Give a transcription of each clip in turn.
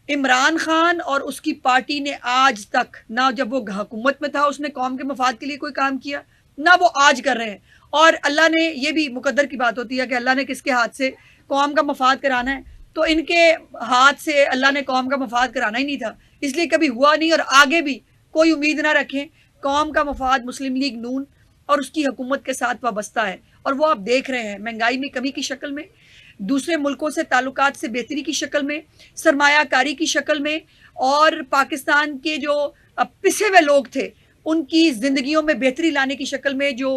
عمران خان اور اس کی پارٹی نے آج تک نہ جب وہ حکومت میں تھا اس نے قوم کے مفاد کے لیے کوئی کام کیا، نہ وہ آج کر رہے ہیں. اور اللہ نے یہ بھی مقدر کی بات ہوتی ہے کہ اللہ نے کس کے ہاتھ سے قوم کا مفاد کرانا ہے، تو ان کے ہاتھ سے اللہ نے قوم کا مفاد کرانا ہی نہیں تھا، اس لیے کبھی ہوا نہیں اور آگے بھی کوئی امید نہ رکھیں. قوم کا مفاد مسلم لیگ نون اور اس کی حکومت کے ساتھ وابستہ ہے، اور وہ آپ دیکھ رہے ہیں مہنگائی میں کمی کی شکل میں، دوسرے ملکوں سے تعلقات سے بہتری کی شکل میں، سرمایہ کاری کی شکل میں، اور پاکستان کے جو پسے ہوئے لوگ تھے ان کی زندگیوں میں بہتری لانے کی شکل میں جو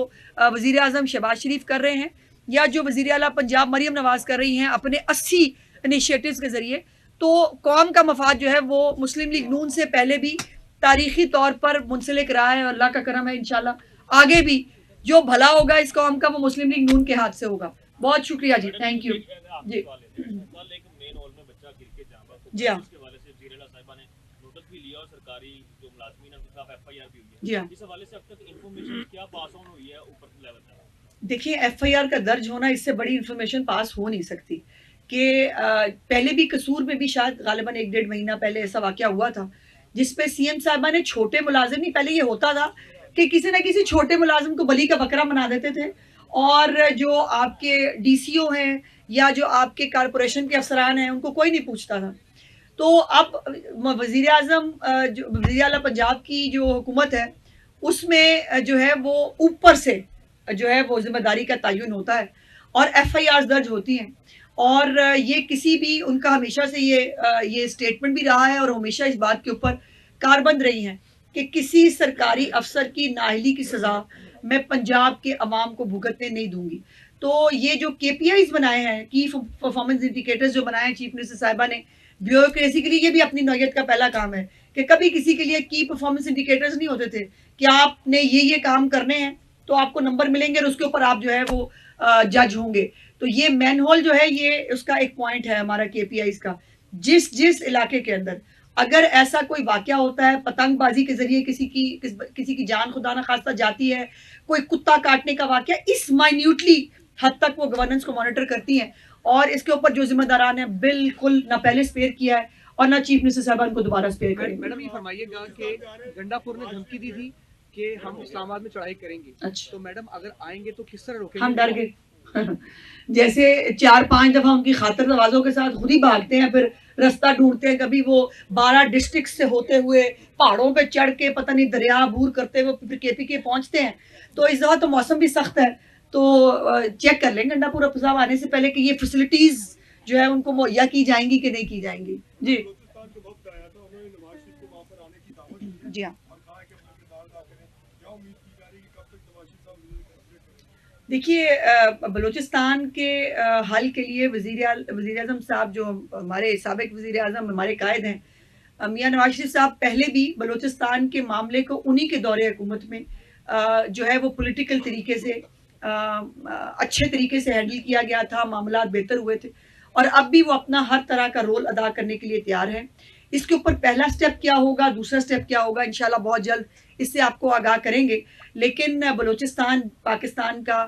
وزیر اعظم شہباز شریف کر رہے ہیں، یا جو وزیر اعلیٰ پنجاب مریم نواز کر رہی ہیں اپنے 80 انیشیٹوز کے ذریعے، تو قوم کا مفاد جو ہے وہ مسلم لیگ نون سے پہلے بھی تاریخی طور پر منسلک رہا ہے، اور اللہ کا کرم ہے انشاءاللہ آگے بھی جو بھلا ہوگا اس قوم کا وہ مسلم لیگ نون کے ہاتھ سے ہوگا. بہت شکریہ جی، تھینک یو. جی جی ہاں جی ہاں دیکھیے ایف آئی آر کا درج ہونا اس سے بڑی انفارمیشن پاس ہو نہیں سکتی کہ پہلے بھی قصور میں بھی شاید غالباً 1-1.5 مہینہ پہلے ایسا واقعہ ہوا تھا جس پہ سی ایم صاحبہ نے چھوٹے ملازم، نہیں پہلے یہ ہوتا تھا کہ کسی نہ کسی چھوٹے ملازم کو بلی کا بکرا بنا دیتے تھے، اور جو آپ کے ڈی سی او ہیں یا جو آپ کے کارپوریشن کے افسران ہیں ان کو کوئی نہیں پوچھتا تھا. تو اب وزیر اعظم جو وزیر اعلیٰ پنجاب کی جو حکومت ہے اس میں جو ہے وہ اوپر سے جو ہے وہ ذمہ داری کا تعین ہوتا ہے اور ایف آئی آر درج ہوتی ہیں، اور یہ کسی بھی ان کا ہمیشہ سے یہ اسٹیٹمنٹ بھی رہا ہے اور ہمیشہ اس بات کے اوپر کاربند رہی ہیں کہ کسی سرکاری افسر کی نااہلی کی سزا میں پنجاب کے عوام کو بھگتنے نہیں دوں گی. تو یہ جو کے پی آئیز بنائے ہیں، کی پرفارمنس انڈیکیٹرز جو بنائے ہیں چیف منسٹر صاحبہ نے بیوروکریسی کے لیے، یہ بھی اپنی نوعیت کا پہلا کام ہے کہ کبھی کسی کے لیے کی پرفارمنس انڈیکیٹرز نہیں ہوتے تھے کہ آپ نے یہ کام کرنے ہیں تو آپ کو نمبر ملیں گے اور اس کے اوپر آپ جو ہے وہ جج ہوں گے. تو یہ مین ہول جو ہے یہ اس کا ایک پوائنٹ ہے ہمارا کے پی آئیز کا. جس علاقے کے اندر اگر ایسا کوئی واقعہ ہوتا ہے، پتنگ بازی کے ذریعے کسی کی جان خدا نخواستہ جاتی ہے، کوئی کتا کاٹنے کا واقعہ، اس مائنیوٹلی حد تک وہ گورننس کو مانیٹر کرتی ہیں، اور اس کے اوپر جو ذمہ داران ہیں بالکل نہ پہلے سپیئر کیا ہے اور نہ چیف منسٹر صاحبان کو دوبارہ سپیئر کریں. میڈم یہ فرمائیے گا کہ گنڈا پور نے دھمکی دی تھی کہ ہم اسلام آباد میں چڑھائی کریں گے، تو میڈم اگر آئیں گے تو کس طرح روکیں گے؟ ہم ڈر گئے جیسے 4-5 دفعہ ان کی خاطر نوازوں کے ساتھ خود ہی بھاگتے ہیں، پھر رستہ ڈھونڈتے ہیں، کبھی وہ 12 ڈسٹرکٹ سے ہوتے ہوئے پہاڑوں پہ چڑھ کے پتہ نہیں دریا عبور کرتے ہوئے پھر کے پی کے پہنچتے ہیں. تو اس دفعہ تو موسم بھی سخت ہے، تو چیک کر لیں گنڈا پور افضاب آنے سے پہلے کہ یہ فیسلٹیز جو ہے ان کو مہیا کی جائیں گی کہ نہیں کی جائیں گی. جی جی ہاں دیکھیے بلوچستان کے حل کے لیے وزیر اعظم صاحب جو ہمارے سابق وزیر اعظم ہمارے قائد ہیں میاں نواز شریف صاحب، پہلے بھی بلوچستان کے معاملے کو انہی کے دور حکومت میں جو ہے وہ پولیٹیکل طریقے سے اچھے طریقے سے ہینڈل کیا گیا تھا، معاملات بہتر ہوئے تھے، اور اب بھی وہ اپنا ہر طرح کا رول ادا کرنے کے لیے تیار ہے. اس کے اوپر پہلا سٹیپ کیا ہوگا، دوسرا سٹیپ کیا ہوگا، انشاءاللہ بہت جلد اس سے آپ کو آگاہ کریں گے. لیکن بلوچستان پاکستان کا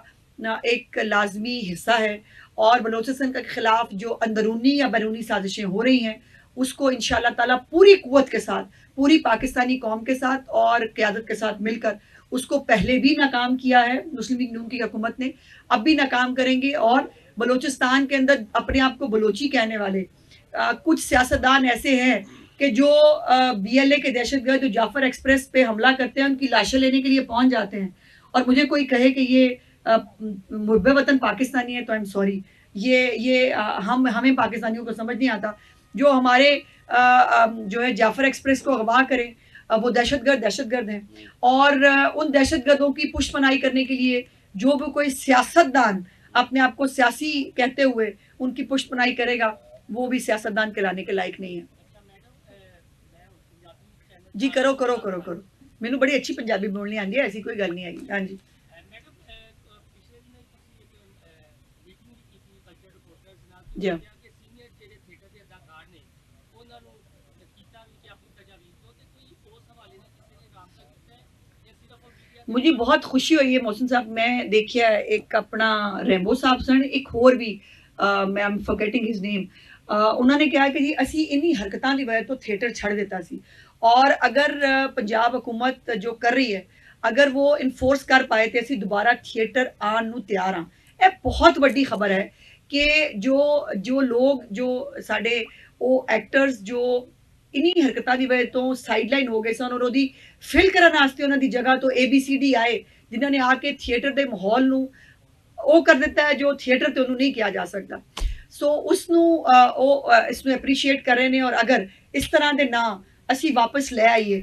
ایک لازمی حصہ ہے، اور بلوچستان کے خلاف جو اندرونی یا بیرونی سازشیں ہو رہی ہیں اس کو انشاءاللہ تعالیٰ پوری قوت کے ساتھ، پوری پاکستانی قوم کے ساتھ اور قیادت کے ساتھ مل کر اس کو پہلے بھی ناکام کیا ہے مسلم لیگ نون کی حکومت نے، اب بھی ناکام کریں گے. اور بلوچستان کے اندر اپنے آپ کو بلوچی کہنے والے کچھ سیاستدان ایسے ہیں کہ جو بی ایل اے کے دہشت گرد جو جعفر ایکسپریس پہ حملہ کرتے ہیں ان کی لاشیں لینے کے لیے پہنچ جاتے ہیں، اور مجھے کوئی کہے کہ یہ محب وطن پاکستانی ہے تو I'm sorry، یہ ہمیں پاکستانیوں کو سمجھ نہیں آتا. جو ہمارے جو ہے جعفر ایکسپریس کو اغوا کریں وہ دہشت گرد ہیں، اور ان دہشت گردوں کی پشت پناہی کرنے کے لیے جو بھی کوئی سیاستدان اپنے آپ کو سیاسی کہتے ہوئے ان کی پشت پناہی کرے گا وہ بھی سیاستدان کہلانے کے لائق نہیں ہے. جی کرو مینوں بڑی اچھی پنجابی بولنی آندی ہے، ایسی کوئی گل نہیں آئی. ہاں جی جی مجھے بہت خوشی ہوئی ہے محسن صاحب، میں دیکھیا ایک اپنا ریمبو صاحب سن، ایک اور بھی میں ایم فارگیٹنگ ہز نیم، ਉਹਨਾਂ ਨੇ ਕਿਹਾ ਕਿ ਜੀ ਅਸੀਂ ਇੰਨੀ ਹਰਕਤਾਂ ਦੀ ਵਜ੍ਹਾ ਤੋਂ ਥੀਏਟਰ ਛੱਡ ਦਿੱਤਾ ਸੀ, ਔਰ ਅਗਰ ਪੰਜਾਬ ਹਕੂਮਤ ਜੋ ਕਰ ਰਹੀ ਹੈ ਅਗਰ ਉਹ ਇਨਫੋਰਸ ਕਰ ਪਾਏ ਤੇ ਅਸੀਂ ਦੁਬਾਰਾ ਥੀਏਟਰ ਆਉਣ ਨੂੰ ਤਿਆਰ ਹਾਂ। ਇਹ ਬਹੁਤ ਵੱਡੀ ਖਬਰ ਹੈ ਕਿ ਜੋ ਲੋਕ ਜੋ ਸਾਡੇ ਉਹ ਐਕਟਰਸ ਜੋ ਇਨੀ ਹਰਕਤਾਂ ਦੀ ਵਜ੍ਹਾ ਤੋਂ ਸਾਈਡਲਾਈਨ ਹੋ ਗਏ ਸਨ, ਔਰ ਉਹਦੀ ਫਿਲ ਕਰਨ ਵਾਸਤੇ ਉਹਨਾਂ ਦੀ ਜਗ੍ਹਾ ਤੋਂ ABCD ਆਏ ਜਿਨ੍ਹਾਂ ਨੇ ਆ ਕੇ ਥੀਏਟਰ ਦੇ ਮਾਹੌਲ ਨੂੰ ਉਹ ਕਰ ਦਿੱਤਾ ਹੈ ਜੋ ਥੀਏਟਰ ਤੇ ਉਹਨੂੰ ਨਹੀਂ ਕਿਹਾ ਜਾ ਸਕਦਾ। ਸੋ ਉਸ ਨੂੰ ਉਹ ਇਸ ਨੂੰ ਐਪਰੀਸ਼ੀਏਟ ਕਰ ਰਹੇ ਨੇ, ਔਰ ਅਗਰ ਇਸ ਤਰ੍ਹਾਂ ਦੇ ਨਾ ਅਸੀਂ ਵਾਪਸ ਲੈ ਆਈਏ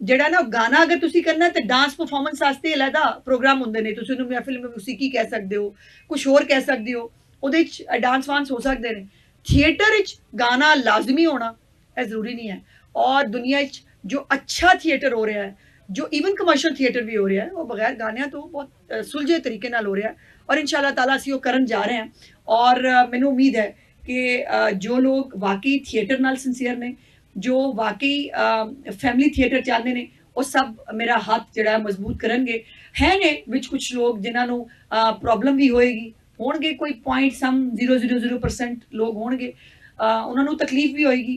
ਜਿਹੜਾ ਨਾ ਗਾਣਾ ਅਗਰ ਤੁਸੀਂ ਕਰਨਾ ਤੇ ਡਾਂਸ ਪਰਫਾਰਮੈਂਸ ਵਾਸਤੇ ਅਲੱਗਾ ਪ੍ਰੋਗਰਾਮ ਹੁੰਦੇ ਨੇ, ਤੁਸੀਂ ਉਹਨੂੰ ਮਹਿਫਿਲ ਵਿੱਚ ਮੂਸੀਕੀ ਕਹਿ ਸਕਦੇ ਹੋ, ਕੁਝ ਹੋਰ ਕਹਿ ਸਕਦੇ ਹੋ, ਉਹਦੇ ਵਿੱਚ ਡਾਂਸ ਵਾਂਸ ਹੋ ਸਕਦੇ ਨੇ। ਥੀਏਟਰ ਵਿੱਚ ਗਾਣਾ ਲਾਜ਼ਮੀ ਹੋਣਾ ਇਹ ਜ਼ਰੂਰੀ ਨਹੀਂ ਹੈ, ਔਰ ਦੁਨੀਆ ਵਿੱਚ ਜੋ ਅੱਛਾ ਥੀਏਟਰ ਹੋ ਰਿਹਾ ਹੈ, ਜੋ ਇਵਨ ਕਮਰਸ਼ੀਅਲ ਥੀਏਟਰ ਵੀ ਹੋ ਰਿਹਾ ਹੈ, ਉਹ ਬਗੈਰ ਗਾਣਿਆਂ ਤੋਂ ਬਹੁਤ ਸੁਲਝੇ ਤਰੀਕੇ ਨਾਲ ਹੋ ਰਿਹਾ ਹੈ, ਔਰ ਇਨਸ਼ਾਅੱਲਾ ਤਾਲਾ ਅਸੀਂ ਉਹ ਕਰਨ ਜਾ ਰਹੇ ਹਾਂ। ਔਰ ਮੈਨੂੰ ਉਮੀਦ ਹੈ ਕਿ ਜੋ ਲੋਕ ਵਾਕਈ ਥੀਏਟਰ ਨਾਲ ਸਿੰਸੀਅਰ ਨੇ, ਜੋ ਵਾਕਈ ਫੈਮਿਲੀ ਥੀਏਟਰ ਚਾਹੁੰਦੇ ਨੇ, ਉਹ ਸਭ ਮੇਰਾ ਹੱਥ ਜਿਹੜਾ ਮਜ਼ਬੂਤ ਕਰਨਗੇ। ਹੈ ਨੇ ਵਿੱਚ ਕੁਝ ਲੋਕ ਜਿਨ੍ਹਾਂ ਨੂੰ ਪ੍ਰੋਬਲਮ ਵੀ ਹੋਏਗੀ, ਹੋਣਗੇ ਕੋਈ 0.000% ਲੋਕ ਹੋਣਗੇ, ਉਹਨਾਂ ਨੂੰ ਤਕਲੀਫ ਵੀ ਹੋਏਗੀ,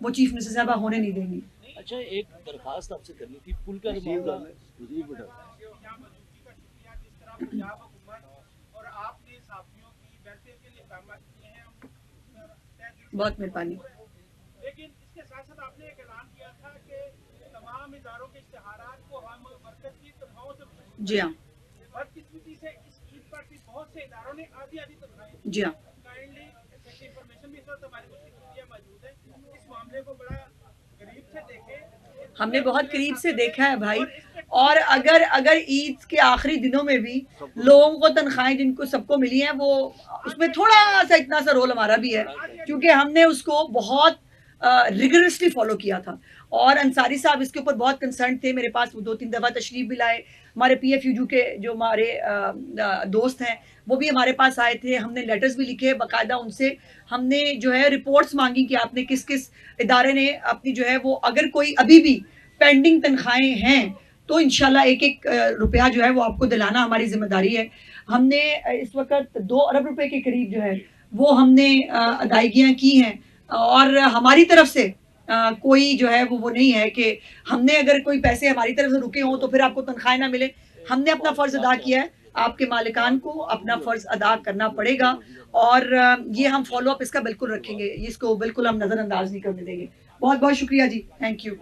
وہ چیف منسٹر صاحبہ ہونے نہیں دیں گی. اچھا ایک درخواست آپ سے کرنی تھی پل کا معاملہ پنجاب حکومت اور آپ نے صحافیوں کی ویلفیئر کے لیے اقدامات کیے ہیں بہت مہربانی. لیکن اس کے ساتھ ساتھ آپ نے ایک اعلان کیا تھا کہ تمام اداروں کے اشتہارات کو ہم مرکز کی تنخواہوں سے جی ہاں بدقسمتی سے اس عید پر بھی بہت سے اداروں نے آدھی تنخواہیں جی ہاں کائنڈلی انفارمیشن بھی اس وقت ہمارے کچھ موجود ہے اس معاملے کو بڑا قریب سے دیکھیں. ہم نے بہت قریب سے دیکھا ہے بھائی. اور اگر عید کے آخری دنوں میں بھی لوگوں کو تنخواہیں جن کو سب کو ملی ہیں وہ اس میں تھوڑا سا اتنا سا رول ہمارا بھی ہے کیونکہ ہم نے اس کو بہت ریگرسلی فالو کیا تھا. اور انصاری صاحب اس کے اوپر بہت کنسرن تھے, میرے پاس وہ 2-3 دفعہ تشریف بھی لائے. ہمارے پی ایف یو کے جو ہمارے دوست ہیں وہ بھی ہمارے پاس آئے تھے. ہم نے لیٹرز بھی لکھے باقاعدہ ان سے, ہم نے جو ہے رپورٹس مانگی کہ آپ نے کس کس ادارے نے اپنی جو ہے وہ اگر کوئی ابھی بھی پینڈنگ تنخواہیں ہیں تو انشاءاللہ ایک روپیہ جو ہے وہ آپ کو دلانا ہماری ذمہ داری ہے. ہم نے اس وقت 2 ارب روپے کے قریب جو ہے وہ ہم نے ادائیگیاں کی ہیں اور ہماری طرف سے کوئی جو ہے وہ نہیں ہے کہ ہم نے اگر کوئی پیسے ہماری طرف سے رکے ہوں تو پھر آپ کو تنخواہیں نہ ملے. ہم نے اپنا فرض ادا کیا ہے, آپ کے مالکان کو اپنا فرض ادا کرنا پڑے گا اور یہ ہم فالو اپ اس کا بالکل رکھیں گے, اس کو بالکل ہم نظر انداز نہیں کرنے دیں گے. بہت بہت شکریہ جی, تھینک یو.